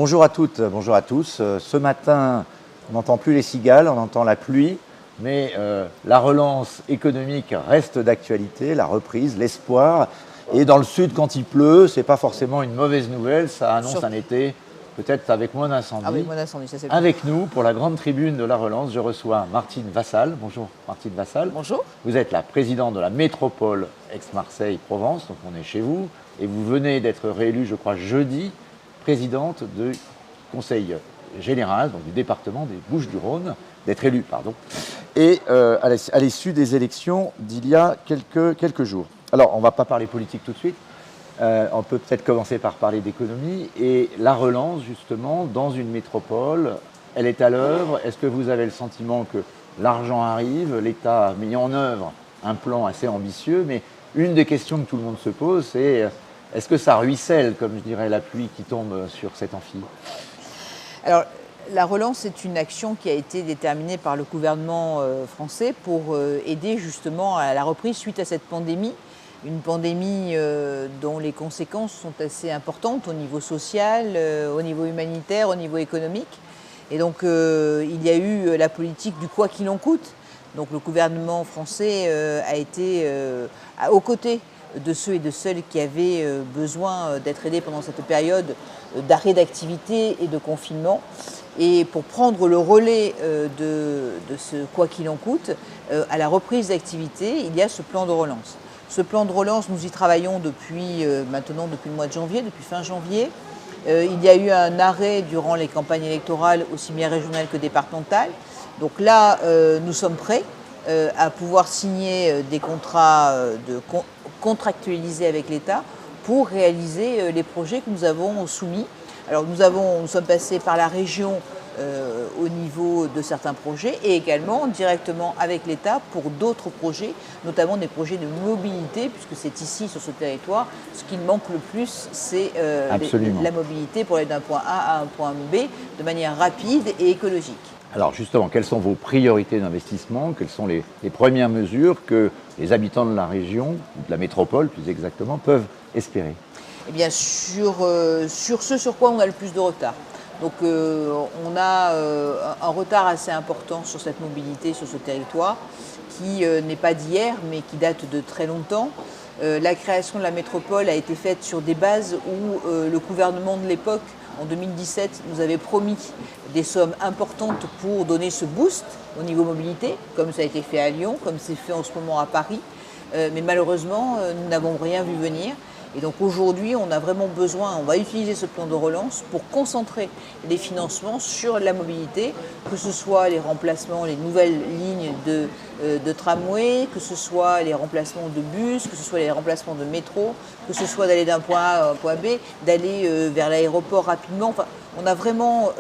Bonjour à toutes, bonjour à tous. Ce matin, on n'entend plus les cigales, on entend la pluie, mais la relance économique reste d'actualité, la reprise, l'espoir. Et dans le sud, quand il pleut, ce n'est pas forcément une mauvaise nouvelle, ça annonce un été peut-être avec moins d'incendies. Avec moins d'incendies, ça c'est Avec nous, pour la grande tribune de la relance, je reçois Martine Vassal. Bonjour Martine Vassal. Bonjour. Vous êtes la présidente de la métropole Aix-Marseille-Provence, donc on est chez vous. Et vous venez d'être réélue, je crois, jeudi, présidente du conseil général, donc du département des Bouches-du-Rhône, d'être élue, pardon, et à l'issue des élections d'il y a quelques jours. Alors, on ne va pas parler politique tout de suite, on peut peut-être commencer par parler d'économie, et la relance, justement, dans une métropole, elle est à l'œuvre. Est-ce que vous avez le sentiment que l'argent arrive, l'État a mis en œuvre un plan assez ambitieux, mais une des questions que tout le monde se pose, c'est est-ce que ça ruisselle, comme je dirais, la pluie qui tombe sur cet amphi? Alors, la relance est une action qui a été déterminée par le gouvernement français pour aider justement à la reprise suite à cette pandémie. Une pandémie dont les conséquences sont assez importantes au niveau social, au niveau humanitaire, au niveau économique. Et donc, il y a eu la politique du quoi qu'il en coûte. Donc, le gouvernement français a été aux côtés de ceux et de celles qui avaient besoin d'être aidés pendant cette période d'arrêt d'activité et de confinement. Et pour prendre le relais de ce quoi qu'il en coûte, à la reprise d'activité, il y a ce plan de relance. Ce plan de relance, nous y travaillons depuis le mois de janvier, depuis fin janvier. Il y a eu un arrêt durant les campagnes électorales, aussi bien régionales que départementales. Donc là, nous sommes prêts à pouvoir signer des contrats contractualisés avec l'État pour réaliser les projets que nous avons soumis. Alors nous sommes passés par la région au niveau de certains projets et également directement avec l'État pour d'autres projets, notamment des projets de mobilité, puisque c'est ici, sur ce territoire, ce qui manque le plus, c'est la mobilité pour aller d'un point A à un point B de manière rapide et écologique. Alors justement, quelles sont vos priorités d'investissement? Quelles sont les premières mesures que les habitants de la région, ou de la métropole plus exactement, peuvent espérer? Eh bien, sur ce sur quoi on a le plus de retard. Donc on a un retard assez important sur cette mobilité, sur ce territoire, qui n'est pas d'hier, mais qui date de très longtemps. La création de la métropole a été faite sur des bases où le gouvernement de l'époque, en 2017, nous avait promis des sommes importantes pour donner ce boost au niveau mobilité, comme ça a été fait à Lyon, comme c'est fait en ce moment à Paris. Mais malheureusement, nous n'avons rien vu venir. Et donc aujourd'hui, on a vraiment besoin, on va utiliser ce plan de relance pour concentrer les financements sur la mobilité, que ce soit les remplacements, les nouvelles lignes de tramway, que ce soit les remplacements de bus, que ce soit les remplacements de métro, que ce soit d'aller d'un point A à un point B, d'aller vers l'aéroport rapidement. Enfin, on a vraiment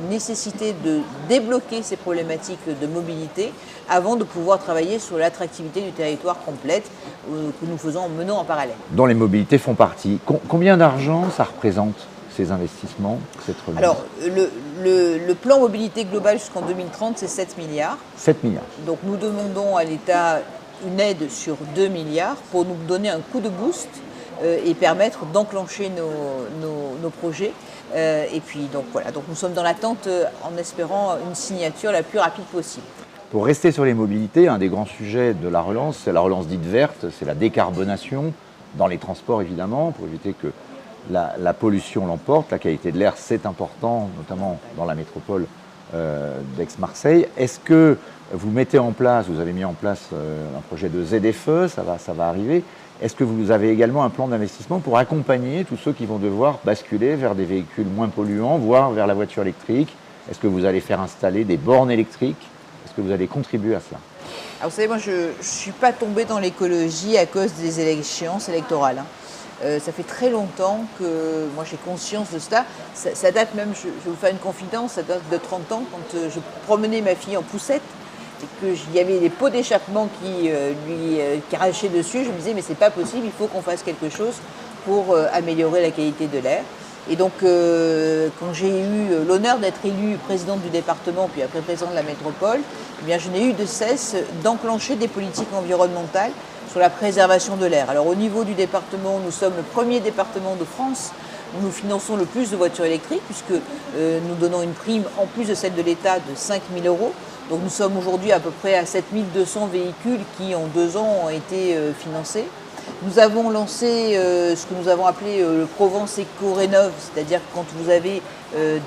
nécessité de débloquer ces problématiques de mobilité avant de pouvoir travailler sur l'attractivité du territoire complète que nous menons en parallèle. Dont les mobilités font partie. Combien d'argent ça représente, ces investissements, cette relance? Alors, le plan mobilité global jusqu'en 2030, c'est 7 milliards. 7 milliards. Donc nous demandons à l'État une aide sur 2 milliards pour nous donner un coup de boost et permettre d'enclencher nos projets. Et puis donc voilà, donc nous sommes dans l'attente en espérant une signature la plus rapide possible. Pour rester sur les mobilités, un des grands sujets de la relance, c'est la relance dite verte, c'est la décarbonation dans les transports évidemment, pour éviter que la pollution l'emporte. La qualité de l'air, c'est important, notamment dans la métropole d'Aix-Marseille. Est-ce que vous mettez en place, vous avez mis en place un projet de ZFE, ça va arriver. Est-ce que vous avez également un plan d'investissement pour accompagner tous ceux qui vont devoir basculer vers des véhicules moins polluants, voire vers la voiture électrique? Est-ce que vous allez faire installer des bornes électriques? Est-ce que vous allez contribuer à cela? Alors vous savez, moi je ne suis pas tombée dans l'écologie à cause des échéances électorales. Ça fait très longtemps que moi j'ai conscience de cela. Ça date même, je vais vous faire une confidence, ça date de 30 ans quand je promenais ma fille en poussette et qu'il y avait des pots d'échappement qui crachaient dessus. Je me disais mais c'est pas possible, il faut qu'on fasse quelque chose pour améliorer la qualité de l'air. Et donc, quand j'ai eu l'honneur d'être élue présidente du département, puis après présidente de la métropole, eh bien, je n'ai eu de cesse d'enclencher des politiques environnementales sur la préservation de l'air. Alors, au niveau du département, nous sommes le premier département de France où nous finançons le plus de voitures électriques, puisque nous donnons une prime en plus de celle de l'État de 5 000 euros. Donc nous sommes aujourd'hui à peu près à 7 200 véhicules qui en 2 ans ont été financés. Nous avons lancé ce que nous avons appelé le Provence Éco-Rénov', c'est-à-dire que quand vous avez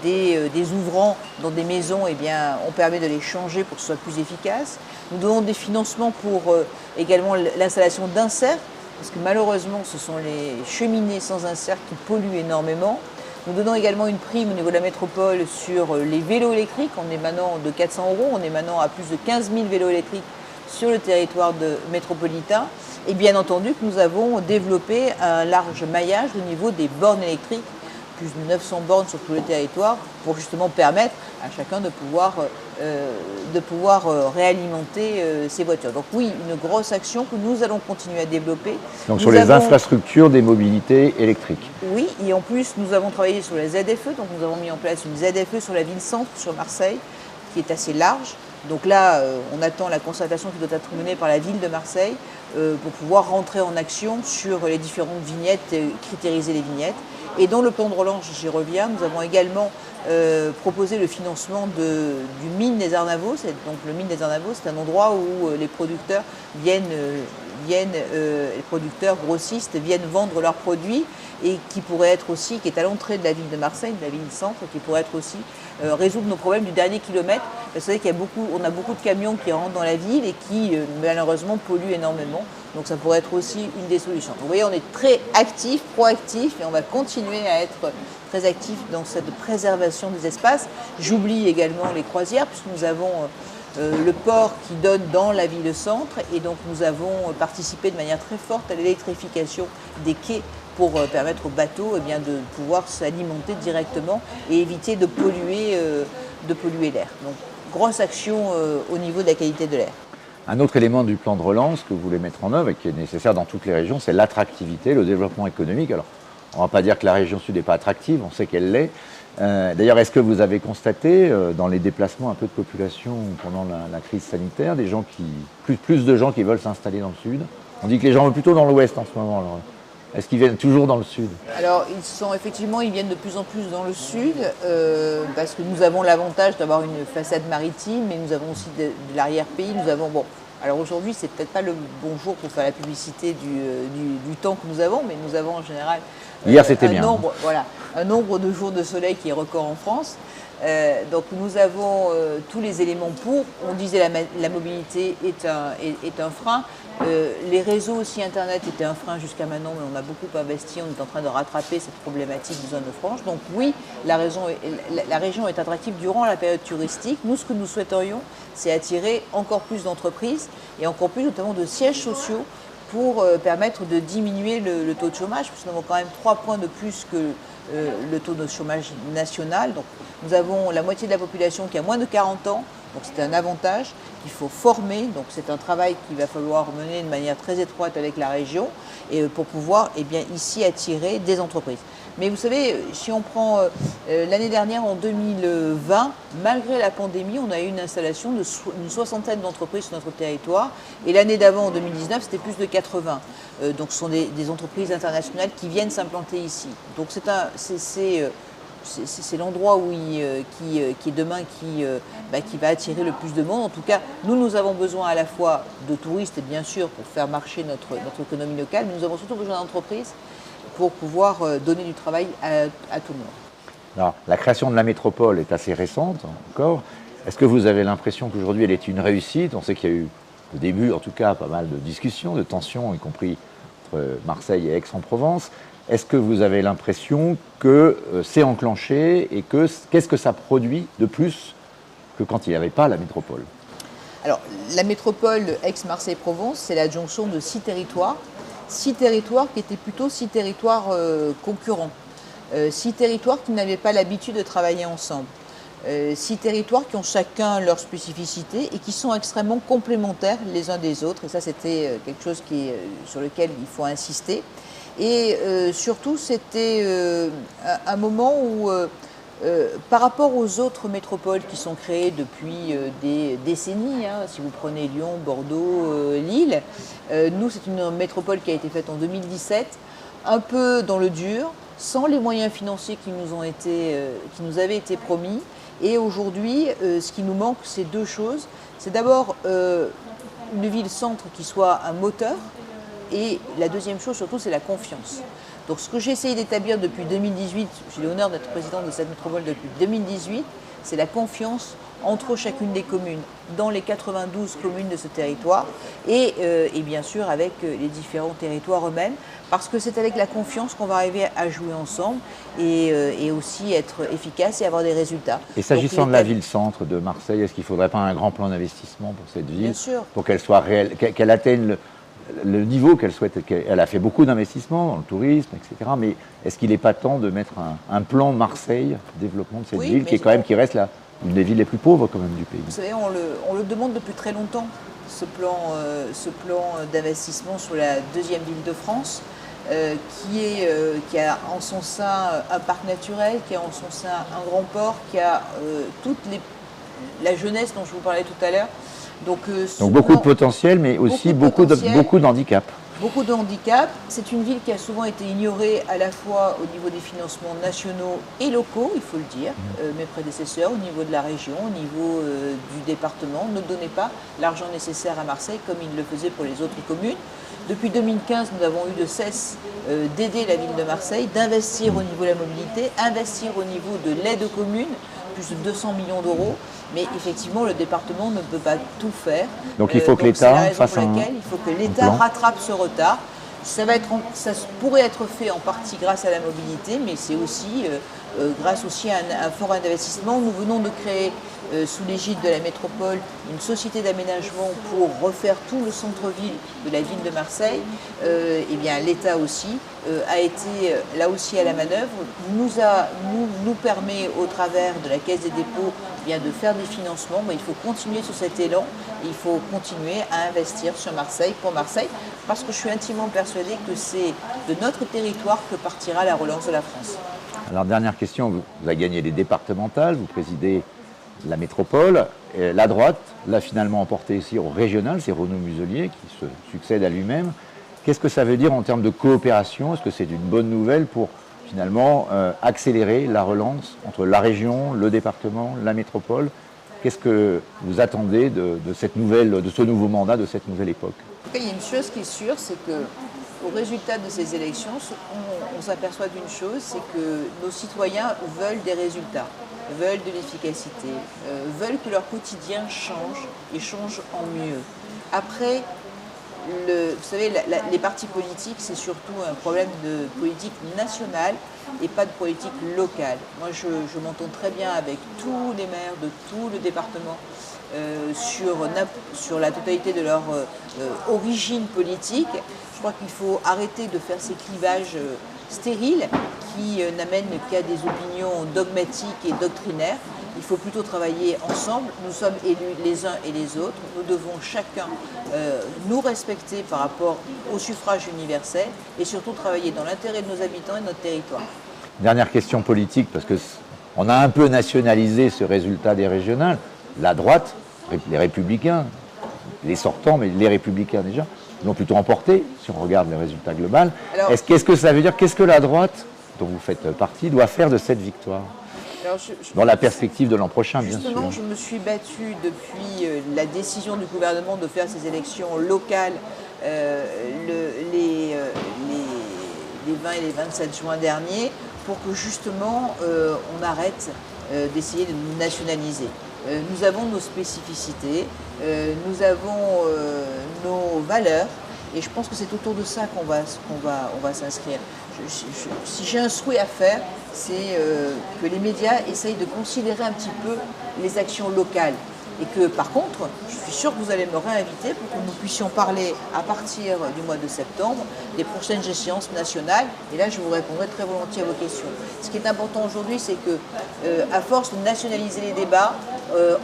des ouvrants dans des maisons, eh bien, on permet de les changer pour que ce soit plus efficace. Nous donnons des financements pour également l'installation d'inserts, parce que malheureusement, ce sont les cheminées sans insert qui polluent énormément. Nous donnons également une prime au niveau de la métropole sur les vélos électriques, en émanant de 400 euros, en émanant à plus de 15 000 vélos électriques sur le territoire métropolitain. Et bien entendu que nous avons développé un large maillage au niveau des bornes électriques, plus de 900 bornes sur tout le territoire, pour justement permettre à chacun de pouvoir réalimenter ses voitures. Donc oui, une grosse action que nous allons continuer à développer. Donc sur les infrastructures des mobilités électriques. Oui, et en plus nous avons travaillé sur la ZFE, donc nous avons mis en place une ZFE sur la ville-centre, sur Marseille, qui est assez large. Donc là, on attend la concertation qui doit être menée par la ville de Marseille pour pouvoir rentrer en action sur les différentes vignettes, critériser les vignettes. Et dans le plan de relance, j'y reviens, nous avons également proposé le financement du mine des Arnavaux. Donc le mine des Arnavaux, c'est un endroit où les producteurs les producteurs grossistes viennent vendre leurs produits et qui pourrait être aussi, qui est à l'entrée de la ville de Marseille, de la ville-centre, qui pourrait être aussi résoudre nos problèmes du dernier kilomètre. Vous savez qu'on a beaucoup de camions qui rentrent dans la ville et qui malheureusement polluent énormément. Donc ça pourrait être aussi une des solutions. Vous voyez, on est très actif, proactif, et on va continuer à être très actif dans cette préservation des espaces. J'oublie également les croisières, puisque nous avons le port qui donne dans la ville-centre, et donc nous avons participé de manière très forte à l'électrification des quais pour permettre aux bateaux de pouvoir s'alimenter directement et éviter de polluer l'air. Donc grosse action au niveau de la qualité de l'air. Un autre élément du plan de relance que vous voulez mettre en œuvre et qui est nécessaire dans toutes les régions, c'est l'attractivité, le développement économique. Alors, on ne va pas dire que la région sud n'est pas attractive, on sait qu'elle l'est. D'ailleurs, est-ce que vous avez constaté dans les déplacements un peu de population pendant la crise sanitaire, plus de gens qui veulent s'installer dans le sud? On dit que les gens vont plutôt dans l'ouest en ce moment. Alors, est-ce qu'ils viennent toujours dans le sud? Alors, ils viennent de plus en plus dans le sud, parce que nous avons l'avantage d'avoir une façade maritime, mais nous avons aussi de l'arrière-pays. Alors aujourd'hui, c'est peut-être pas le bon jour pour faire la publicité du temps que nous avons, mais nous avons en général hier, c'était bien. Un nombre de jours de soleil qui est record en France. Donc nous avons tous les éléments pour. On disait la mobilité est un frein. Les réseaux aussi Internet étaient un frein jusqu'à maintenant, mais on a beaucoup investi. On est en train de rattraper cette problématique des zones franches. Donc oui, la région est attractive durant la période touristique. Nous, ce que nous souhaiterions, c'est attirer encore plus d'entreprises et encore plus notamment de sièges sociaux pour permettre de diminuer le taux de chômage, puisque nous avons quand même 3 points de plus que le taux de chômage national. Donc, nous avons la moitié de la population qui a moins de 40 ans, donc c'est un avantage qu'il faut former. Donc c'est un travail qu'il va falloir mener de manière très étroite avec la région et pour pouvoir ici attirer des entreprises. Mais vous savez, si on prend l'année dernière, en 2020, malgré la pandémie, on a eu une installation d'une 60aine d'entreprises sur notre territoire. Et l'année d'avant, en 2019, c'était plus de 80. Donc ce sont des entreprises internationales qui viennent s'implanter ici. Donc c'est l'endroit qui est demain qui va attirer le plus de monde. En tout cas, nous avons besoin à la fois de touristes, bien sûr, pour faire marcher notre économie locale, mais nous avons surtout besoin d'entreprises pour pouvoir donner du travail à tout le monde. Alors, la création de la métropole est assez récente encore. Est-ce que vous avez l'impression qu'aujourd'hui elle est une réussite? On sait qu'il y a eu au début, en tout cas, pas mal de discussions, de tensions, y compris entre Marseille et Aix-en-Provence. Est-ce que vous avez l'impression que c'est enclenché et qu'est-ce que ça produit de plus que quand il n'y avait pas la métropole? Alors, la métropole Aix-Marseille-Provence, c'est l'adjonction de 6 territoires. 6 territoires qui étaient plutôt 6 territoires concurrents. 6 territoires qui n'avaient pas l'habitude de travailler ensemble. 6 territoires qui ont chacun leur spécificité et qui sont extrêmement complémentaires les uns des autres. Et ça, c'était quelque chose sur lequel il faut insister. Et surtout, c'était un moment où, par rapport aux autres métropoles qui sont créées depuis des décennies, si vous prenez Lyon, Bordeaux, Lille, nous, c'est une métropole qui a été faite en 2017, un peu dans le dur, sans les moyens financiers qui nous avaient été promis. Et aujourd'hui, ce qui nous manque, c'est deux choses. C'est d'abord une ville-centre qui soit un moteur. Et la deuxième chose, surtout, c'est la confiance. Donc ce que j'ai essayé d'établir depuis 2018, j'ai l'honneur d'être présidente de cette métropole depuis 2018, c'est la confiance entre chacune des communes, dans les 92 communes de ce territoire, et bien sûr avec les différents territoires eux-mêmes, parce que c'est avec la confiance qu'on va arriver à jouer ensemble et aussi être efficace et avoir des résultats. Et s'agissant de la ville-centre de Marseille, est-ce qu'il ne faudrait pas un grand plan d'investissement pour cette ville, Bien sûr. pour qu'elle soit réelle, qu'elle atteigne le niveau qu'elle souhaite? Elle a fait beaucoup d'investissements dans le tourisme, etc. Mais est-ce qu'il n'est pas temps de mettre un plan Marseille, développement de cette ville, qui reste une des villes les plus pauvres quand même du pays? Vous savez, on le demande depuis très longtemps, ce plan d'investissement sur la deuxième ville de France, qui a en son sein un parc naturel, qui a en son sein un grand port, qui a la jeunesse dont je vous parlais tout à l'heure. Donc beaucoup de potentiel, mais aussi beaucoup d'handicap. Beaucoup de handicap. C'est une ville qui a souvent été ignorée à la fois au niveau des financements nationaux et locaux, il faut le dire. Mes prédécesseurs, au niveau de la région, au niveau du département, ne donnaient pas l'argent nécessaire à Marseille comme ils le faisaient pour les autres communes. Depuis 2015, nous avons eu de cesse d'aider la ville de Marseille, d'investir au niveau de la mobilité, investir au niveau de l'aide aux communes, plus de 200 millions d'euros. Mais effectivement, le département ne peut pas tout faire. Donc il faut que l'État fasse il faut que l'État rattrape ce retard. Ça pourrait être fait en partie grâce à la mobilité, mais c'est aussi grâce aussi à un fort investissement. Nous venons de créer, sous l'égide de la métropole, une société d'aménagement pour refaire tout le centre-ville de la ville de Marseille. Et bien l'État aussi a été là aussi à la manœuvre, nous permet au travers de la Caisse des dépôts de faire des financements, mais il faut continuer sur cet élan, il faut continuer à investir sur Marseille, pour Marseille, parce que je suis intimement persuadée que c'est de notre territoire que partira la relance de la France. Alors dernière question, vous avez gagné les départementales, vous présidez la métropole, et la droite l'a finalement emporté ici au régional, c'est Renaud Muselier qui se succède à lui-même. Qu'est-ce que ça veut dire en termes de coopération? Est-ce que c'est une bonne nouvelle pour finalement accélérer la relance entre la région, le département, la métropole? Qu'est-ce que vous attendez de ce nouveau mandat, de cette nouvelle époque? Il y a une chose qui est sûre, c'est qu'au résultat de ces élections, on s'aperçoit d'une chose, c'est que nos citoyens veulent des résultats, veulent de l'efficacité, veulent que leur quotidien change et change en mieux. Après, vous savez, les partis politiques, c'est surtout un problème de politique nationale et pas de politique locale. Moi, je m'entends très bien avec tous les maires de tout le département sur la totalité de leur origine politique. Je crois qu'il faut arrêter de faire ces clivages stériles qui n'amènent qu'à des opinions dogmatiques et doctrinaires. Il faut plutôt travailler ensemble. Nous sommes élus les uns et les autres. Nous devons chacun nous respecter par rapport au suffrage universel et surtout travailler dans l'intérêt de nos habitants et de notre territoire. Dernière question politique, parce qu'on a un peu nationalisé ce résultat des régionales. La droite, les Républicains, les sortants, mais les Républicains déjà, l'ont plutôt emporté, si on regarde les résultats globaux. Qu'est-ce que ça veut dire? Qu'est-ce que la droite, dont vous faites partie, doit faire de cette victoire? Dans la perspective de l'an prochain, bien sûr. Justement, je me suis battue depuis la décision du gouvernement de faire ces élections locales les 20 et les 27 juin derniers pour que justement on arrête d'essayer de nous nationaliser. Nous avons nos spécificités, nous avons nos valeurs et je pense que c'est autour de ça qu'on va s'inscrire. Si j'ai un souhait à faire, c'est que les médias essayent de considérer un petit peu les actions locales. Et que par contre, je suis sûre que vous allez me réinviter pour que nous puissions parler à partir du mois de septembre des prochaines échéances nationales. Et là, je vous répondrai très volontiers à vos questions. Ce qui est important aujourd'hui, c'est que, à force de nationaliser les débats,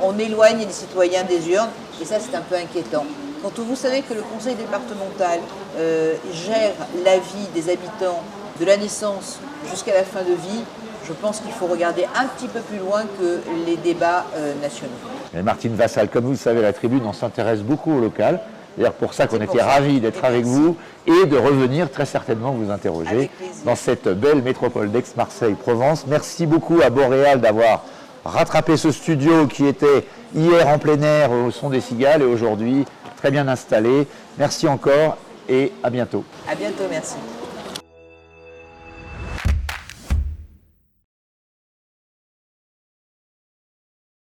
on éloigne les citoyens des urnes. Et ça, c'est un peu inquiétant. Quand vous savez que le conseil départemental gère la vie des habitants de la naissance jusqu'à la fin de vie, je pense qu'il faut regarder un petit peu plus loin que les débats nationaux. Et Martine Vassal, comme vous le savez, la Tribune, on s'intéresse beaucoup au local. d'ailleurs pour ça qu'on C'est pour était ça. ravis d'être Et avec merci. vous et de revenir très certainement vous interroger Avec plaisir. dans cette belle métropole d'Aix-Marseille-Provence. Merci beaucoup à Boréal d'avoir rattrapé ce studio qui était hier en plein air au son des cigales et aujourd'hui très bien installé. Merci encore et à bientôt. À bientôt, merci.